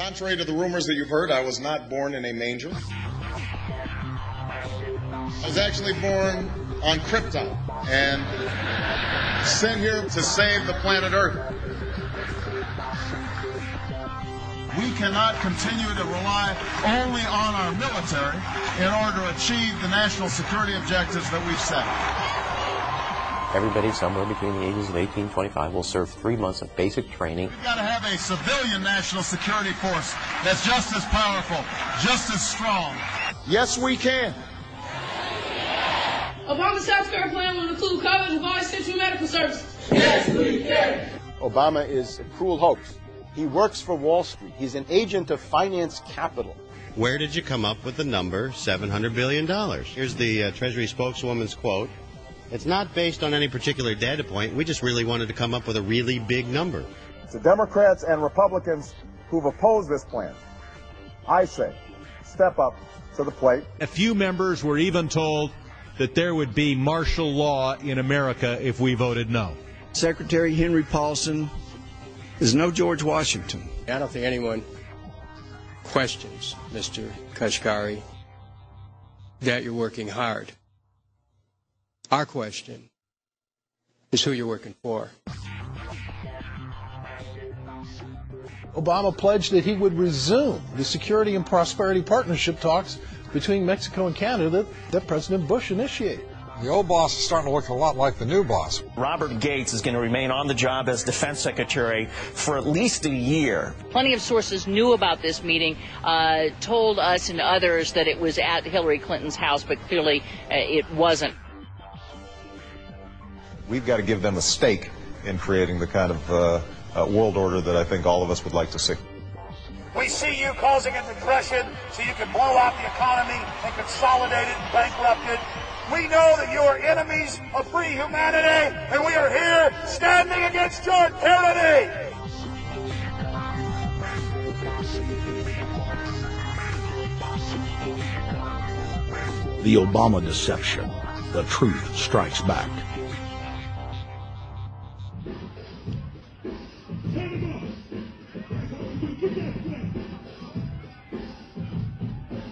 Contrary to the rumors that you've heard, I was not born in a manger. I was actually born on Krypton and sent here to save the planet Earth. We cannot continue to rely only on our military in order to achieve the national security objectives that we've set. Everybody somewhere between the ages of 18 and 25 will serve 3 months of basic training. We've got to have a civilian national security force that's just as powerful, just as strong. Yes, we can. Obama's healthcare plan will include coverage of all essential medical services. Yes, we can. Obama is a cruel hoax. He works for Wall Street. He's an agent of finance capital. Where did you come up with the number $700 billion? Here's the Treasury spokeswoman's quote. It's not based on any particular data point. We just really wanted to come up with a really big number. To Democrats and Republicans who've opposed this plan, I say, step up to the plate. A few members were even told that there would be martial law in America if we voted no. Secretary Henry Paulson is no George Washington. I don't think anyone questions, Mr. Kashkari, that you're working hard. Our question is who you're working for. Obama pledged that he would resume the Security and Prosperity Partnership talks between Mexico and Canada that President Bush initiated. The old boss is starting to look a lot like the new boss. Robert Gates is going to remain on the job as Defense Secretary for at least a year. Plenty of sources knew about this meeting, told us and others that it was at Hillary Clinton's house, but clearly it wasn't. We've got to give them a stake in creating the kind of world order that I think all of us would like to see. We see you causing a depression so you can blow out the economy and consolidate it and bankrupt it. We know that you are enemies of free humanity, and we are here standing against your tyranny. The Obama deception. The truth strikes back.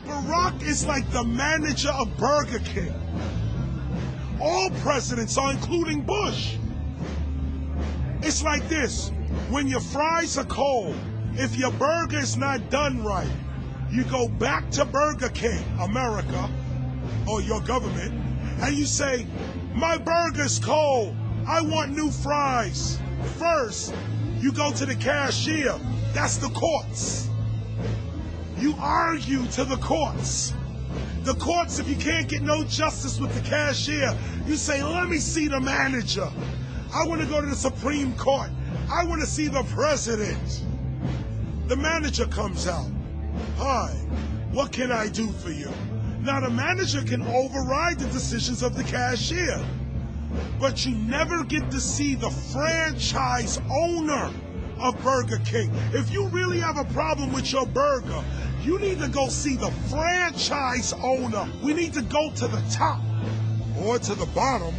Barack is like the manager of Burger King. All presidents are, including Bush. It's like this. When your fries are cold, if your burger is not done right, you go back to Burger King, America, or your government, and you say, my burger's cold. I want new fries. First, you go to the cashier. That's the courts. You argue to the courts. The courts, if you can't get no justice with the cashier, you say, let me see the manager. I want to go to the Supreme Court. I want to see the president. The manager comes out. Hi, what can I do for you? Now, the manager can override the decisions of the cashier, but you never get to see the franchise owner of Burger King. If you really have a problem with your burger, you need to go see the franchise owner. We need to go to the top or to the bottom.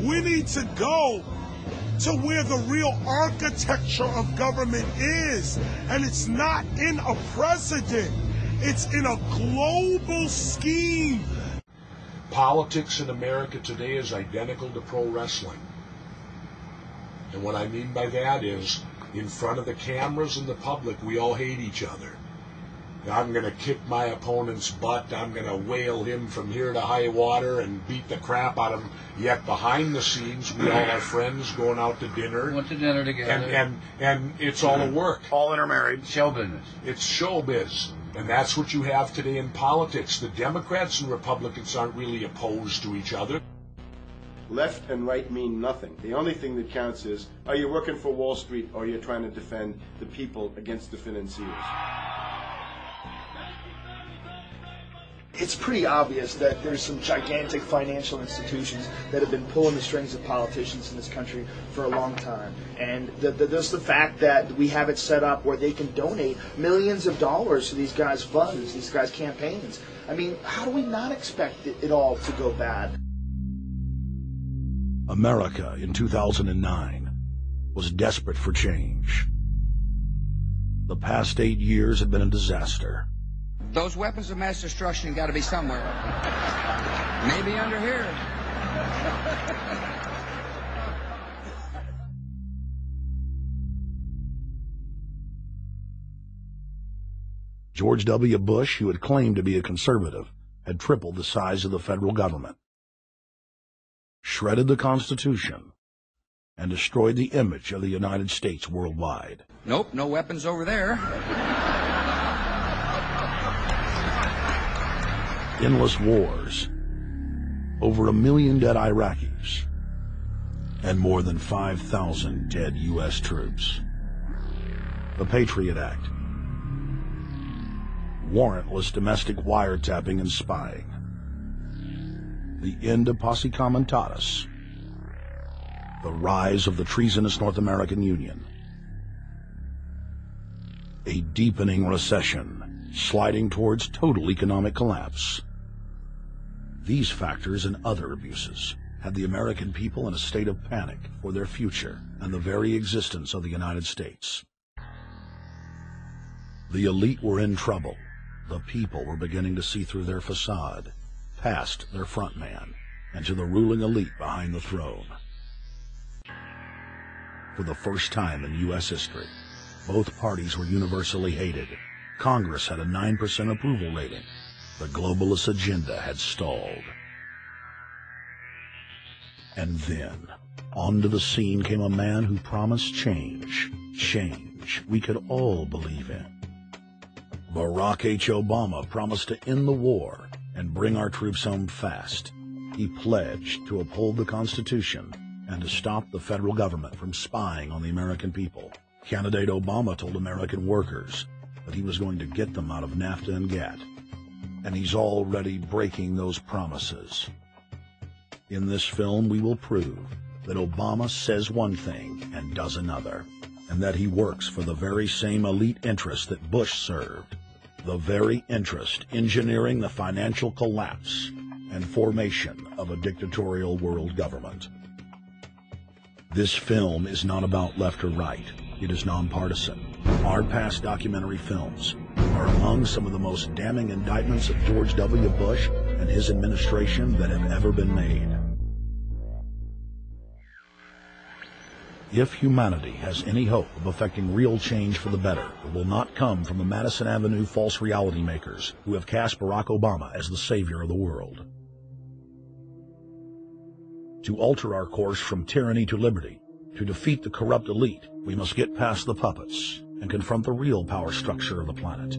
We need to go to where the real architecture of government is. And it's not in a president. It's in a global scheme. Politics in America today is identical to pro wrestling. And what I mean by that is, in front of the cameras and the public, we all hate each other. I'm going to kick my opponent's butt. I'm going to whale him from here to high water and beat the crap out of him. Yet behind the scenes, we all are friends going out to dinner. Went to dinner together. And it's all a work. All intermarried. Show business. It's showbiz. And that's what you have today in politics. The Democrats and Republicans aren't really opposed to each other. Left and right mean nothing. The only thing that counts is, are you working for Wall Street or are you trying to defend the people against the financiers? It's pretty obvious that there's some gigantic financial institutions that have been pulling the strings of politicians in this country for a long time. And there's the fact that we have it set up where they can donate millions of dollars to these guys' funds, these guys' campaigns. I mean, how do we not expect it all to go bad? America in 2009 was desperate for change. The past 8 years had been a disaster. Those weapons of mass destruction got to be somewhere. Maybe under here. George W. Bush, who had claimed to be a conservative, had tripled the size of the federal government, shredded the Constitution, and destroyed the image of the United States worldwide. Nope, no weapons over there. Endless wars, over 1 million dead Iraqis, and more than 5,000 dead U.S. troops. The Patriot Act, warrantless domestic wiretapping and spying, the end of Posse Comitatus, the rise of the treasonous North American Union, a deepening recession sliding towards total economic collapse. These factors and other abuses had the American people in a state of panic for their future and the very existence of the United States. The elite were in trouble. The people were beginning to see through their facade, past their front man, and to the ruling elite behind the throne. For the first time in U.S. history, both parties were universally hated. Congress had a 9% approval rating. The globalist agenda had stalled. And then, onto the scene came a man who promised change. Change we could all believe in. Barack H. Obama promised to end the war and bring our troops home fast. He pledged to uphold the Constitution and to stop the federal government from spying on the American people. Candidate Obama told American workers that he was going to get them out of NAFTA and GATT, and he's already breaking those promises. In this film, we will prove that Obama says one thing and does another, and that he works for the very same elite interests that Bush served, the very interest engineering the financial collapse and formation of a dictatorial world government. This film is not about left or right. It is nonpartisan. Hard pass documentary films are among some of the most damning indictments of George W. Bush and his administration that have ever been made. If humanity has any hope of effecting real change for the better, it will not come from the Madison Avenue false reality makers who have cast Barack Obama as the savior of the world. To alter our course from tyranny to liberty, to defeat the corrupt elite, we must get past the puppets and confront the real power structure of the planet.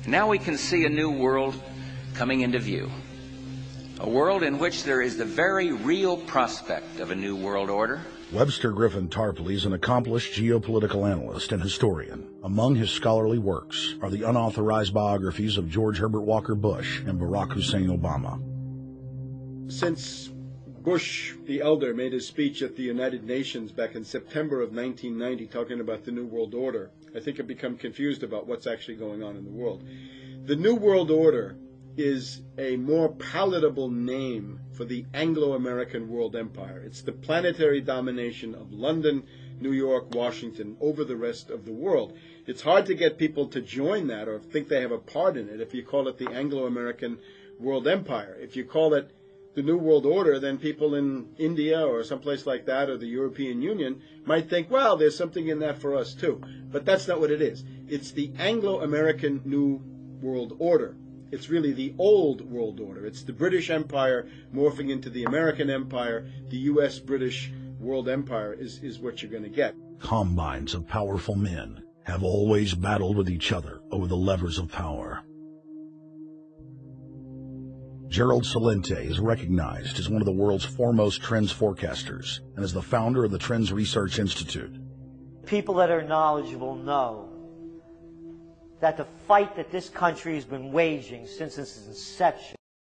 Now we can see a new world coming into view. A world in which there is the very real prospect of a new world order. Webster Griffin Tarpley is an accomplished geopolitical analyst and historian. Among his scholarly works are the unauthorized biographies of George Herbert Walker Bush and Barack Hussein Obama. Since Bush the elder made his speech at the United Nations back in September of 1990 talking about the New World Order, I think I've become confused about what's actually going on in the world. The New World Order is a more palatable name for the Anglo-American world empire. It's the planetary domination of London, New York, Washington over the rest of the world. It's hard to get people to join that or think they have a part in it if you call it the Anglo-American world empire. If you call it the New World Order, then people in India or someplace like that or the European Union might think, well, there's something in that for us too. But that's not what it is. It's the Anglo-American New World Order. It's really the old world order. It's the British Empire morphing into the American Empire. The U.S.-British world empire is what you're going to get. Combines of powerful men have always battled with each other over the levers of power. Gerald Celente is recognized as one of the world's foremost trends forecasters and is the founder of the Trends Research Institute. People that are knowledgeable know that the fight that this country has been waging since its inception